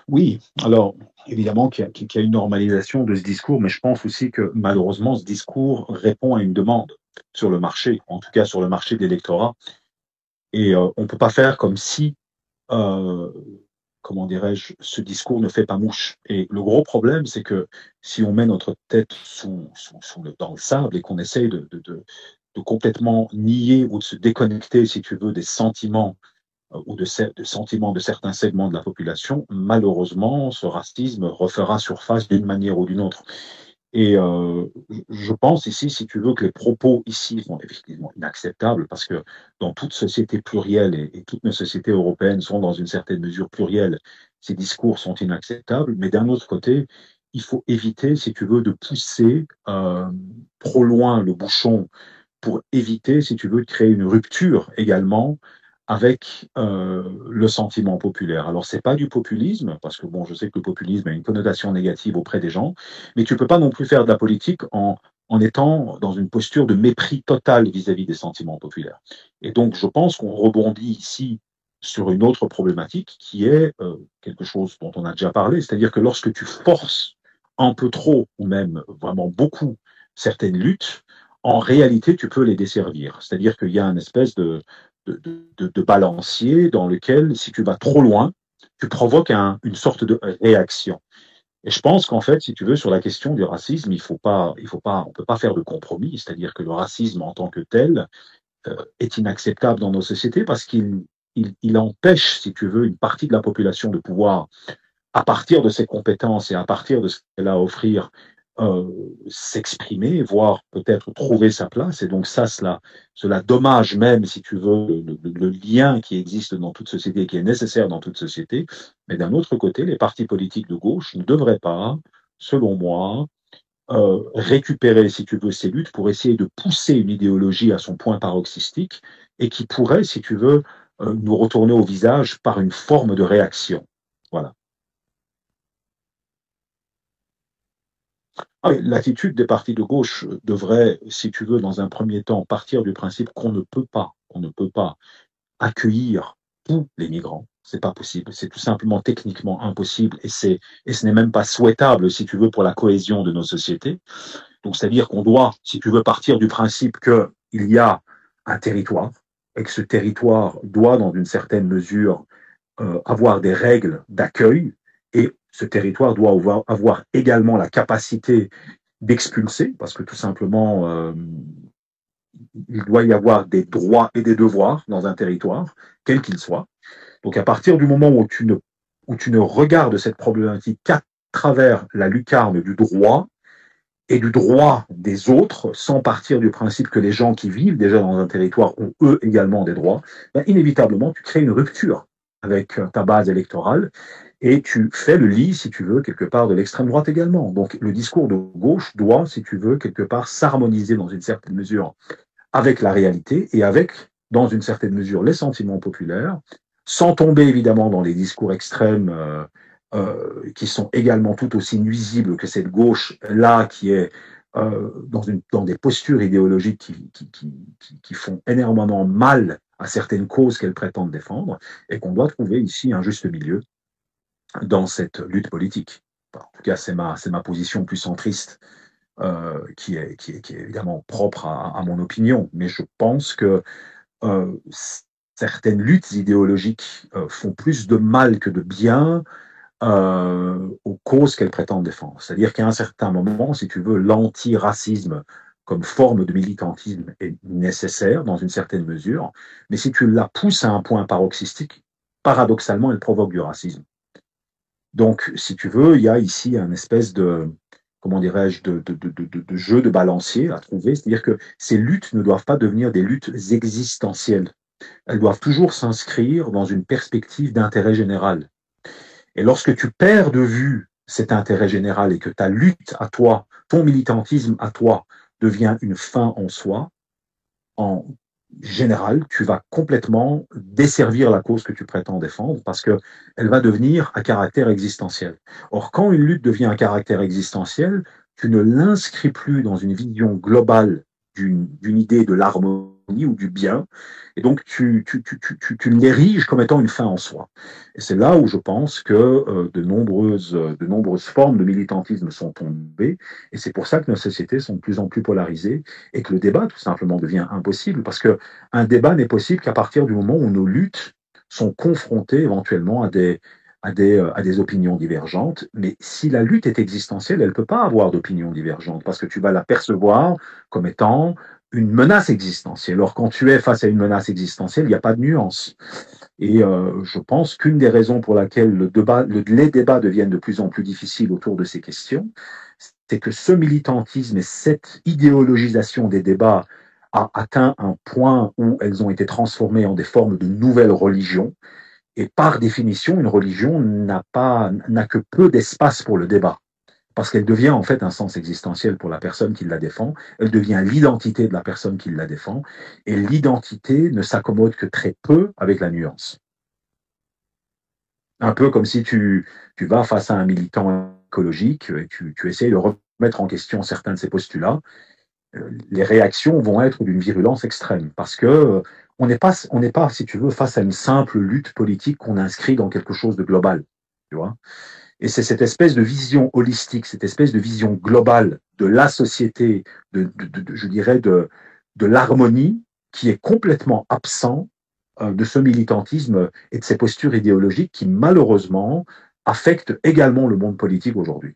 Oui, alors évidemment qu'il y a une normalisation de ce discours, mais je pense aussi que malheureusement, ce discours répond à une demande sur le marché, en tout cas sur le marché de l'électorat. Et on ne peut pas faire comme si, euh, comment dirais-je, ce discours ne fait pas mouche. Et le gros problème, c'est que si on met notre tête dans le sable et qu'on essaye de complètement nier ou de se déconnecter, si tu veux, des sentiments ou de sentiments de certains segments de la population, malheureusement, ce racisme refera surface d'une manière ou d'une autre. Et je pense ici, si tu veux, que les propos ici sont effectivement inacceptables parce que dans toute société plurielle, et toutes nos sociétés européennes sont dans une certaine mesure plurielles, ces discours sont inacceptables. Mais d'un autre côté, il faut éviter, si tu veux, de pousser trop loin le bouchon pour éviter, si tu veux, de créer une rupture également avec le sentiment populaire. Alors, c'est pas du populisme, parce que bon, je sais que le populisme a une connotation négative auprès des gens, mais tu peux pas non plus faire de la politique en étant dans une posture de mépris total vis-à-vis des sentiments populaires. Et donc, je pense qu'on rebondit ici sur une autre problématique qui est quelque chose dont on a déjà parlé, c'est-à-dire que lorsque tu forces un peu trop, ou même vraiment beaucoup, certaines luttes, en réalité, tu peux les desservir. C'est-à-dire qu'il y a une espèce de balancier dans lequel, si tu vas trop loin, tu provoques une sorte de réaction. Et je pense qu'en fait, si tu veux, sur la question du racisme, on peut pas faire de compromis. C'est-à-dire que le racisme en tant que tel est inacceptable dans nos sociétés parce qu'il empêche, si tu veux, une partie de la population de pouvoir à partir de ses compétences et à partir de ce qu'elle a à offrir, euh, s'exprimer, voire peut-être trouver sa place. Et donc ça, cela dommage même, si tu veux, le lien qui existe dans toute société et qui est nécessaire dans toute société. Mais d'un autre côté, les partis politiques de gauche ne devraient pas, selon moi, récupérer, si tu veux, ces luttes pour essayer de pousser une idéologie à son point paroxystique et qui pourrait, si tu veux, nous retourner au visage par une forme de réaction. Voilà. Ah oui, l'attitude des partis de gauche devrait, si tu veux, dans un premier temps, partir du principe qu'on ne peut pas accueillir tous les migrants. C'est pas possible. C'est tout simplement techniquement impossible et ce n'est même pas souhaitable, si tu veux, pour la cohésion de nos sociétés. Donc, c'est-à-dire qu'on doit, si tu veux, partir du principe qu'il y a un territoire et que ce territoire doit, dans une certaine mesure, avoir des règles d'accueil et ce territoire doit avoir également la capacité d'expulser, parce que tout simplement, il doit y avoir des droits et des devoirs dans un territoire, quel qu'il soit. Donc à partir du moment où tu ne regardes cette problématique qu'à travers la lucarne du droit et du droit des autres, sans partir du principe que les gens qui vivent déjà dans un territoire ont eux également des droits, ben, inévitablement tu crées une rupture avec ta base électorale et tu fais le lit, si tu veux, quelque part de l'extrême droite également. Donc le discours de gauche doit, si tu veux, quelque part s'harmoniser dans une certaine mesure avec la réalité et avec, dans une certaine mesure, les sentiments populaires, sans tomber évidemment dans les discours extrêmes qui sont également tout aussi nuisibles que cette gauche-là qui est dans des postures idéologiques qui font énormément mal à certaines causes qu'elles prétendent défendre, et qu'on doit trouver ici un juste milieu dans cette lutte politique. En tout cas, c'est ma position plus centriste qui est évidemment propre à mon opinion, mais je pense que euh, certaines luttes idéologiques font plus de mal que de bien aux causes qu'elles prétendent défendre. C'est-à-dire qu'à un certain moment, si tu veux, l'antiracisme comme forme de militantisme est nécessaire dans une certaine mesure, mais si tu la pousses à un point paroxystique, paradoxalement, elle provoque du racisme. Donc, si tu veux, il y a ici un espèce de, comment dirais-je, de jeu de balancier à trouver. C'est-à-dire que ces luttes ne doivent pas devenir des luttes existentielles. Elles doivent toujours s'inscrire dans une perspective d'intérêt général. Et lorsque tu perds de vue cet intérêt général et que ta lutte à toi, ton militantisme à toi, devient une fin en soi, en général, tu vas complètement desservir la cause que tu prétends défendre parce qu'elle va devenir à caractère existentiel. Or, quand une lutte devient à caractère existentiel, tu ne l'inscris plus dans une vision globale d'une idée de l'harmonie ou du bien, et donc tu l'ériges comme étant une fin en soi. Et c'est là où je pense que de nombreuses formes de militantisme sont tombées, et c'est pour ça que nos sociétés sont de plus en plus polarisées, et que le débat, tout simplement, devient impossible, parce que un débat n'est possible qu'à partir du moment où nos luttes sont confrontées éventuellement à des opinions divergentes, mais si la lutte est existentielle, elle ne peut pas avoir d'opinions divergentes, parce que tu vas la percevoir comme étant une menace existentielle. Or, quand tu es face à une menace existentielle, il n'y a pas de nuance. Et je pense qu'une des raisons pour laquelle les débats deviennent de plus en plus difficiles autour de ces questions, c'est que ce militantisme et cette idéologisation des débats a atteint un point où elles ont été transformées en des formes de nouvelles religions. Et par définition, une religion n'a que peu d'espace pour le débat, parce qu'elle devient en fait un sens existentiel pour la personne qui la défend, elle devient l'identité de la personne qui la défend, et l'identité ne s'accommode que très peu avec la nuance. Un peu comme si tu vas face à un militant écologique et tu essayes de remettre en question certains de ses postulats, les réactions vont être d'une virulence extrême, parce que on n'est pas, si tu veux, face à une simple lutte politique qu'on inscrit dans quelque chose de global, tu vois. Et c'est cette espèce de vision holistique, cette espèce de vision globale de la société, je dirais, de l'harmonie, qui est complètement absent de ce militantisme et de ces postures idéologiques qui, malheureusement, affectent également le monde politique aujourd'hui.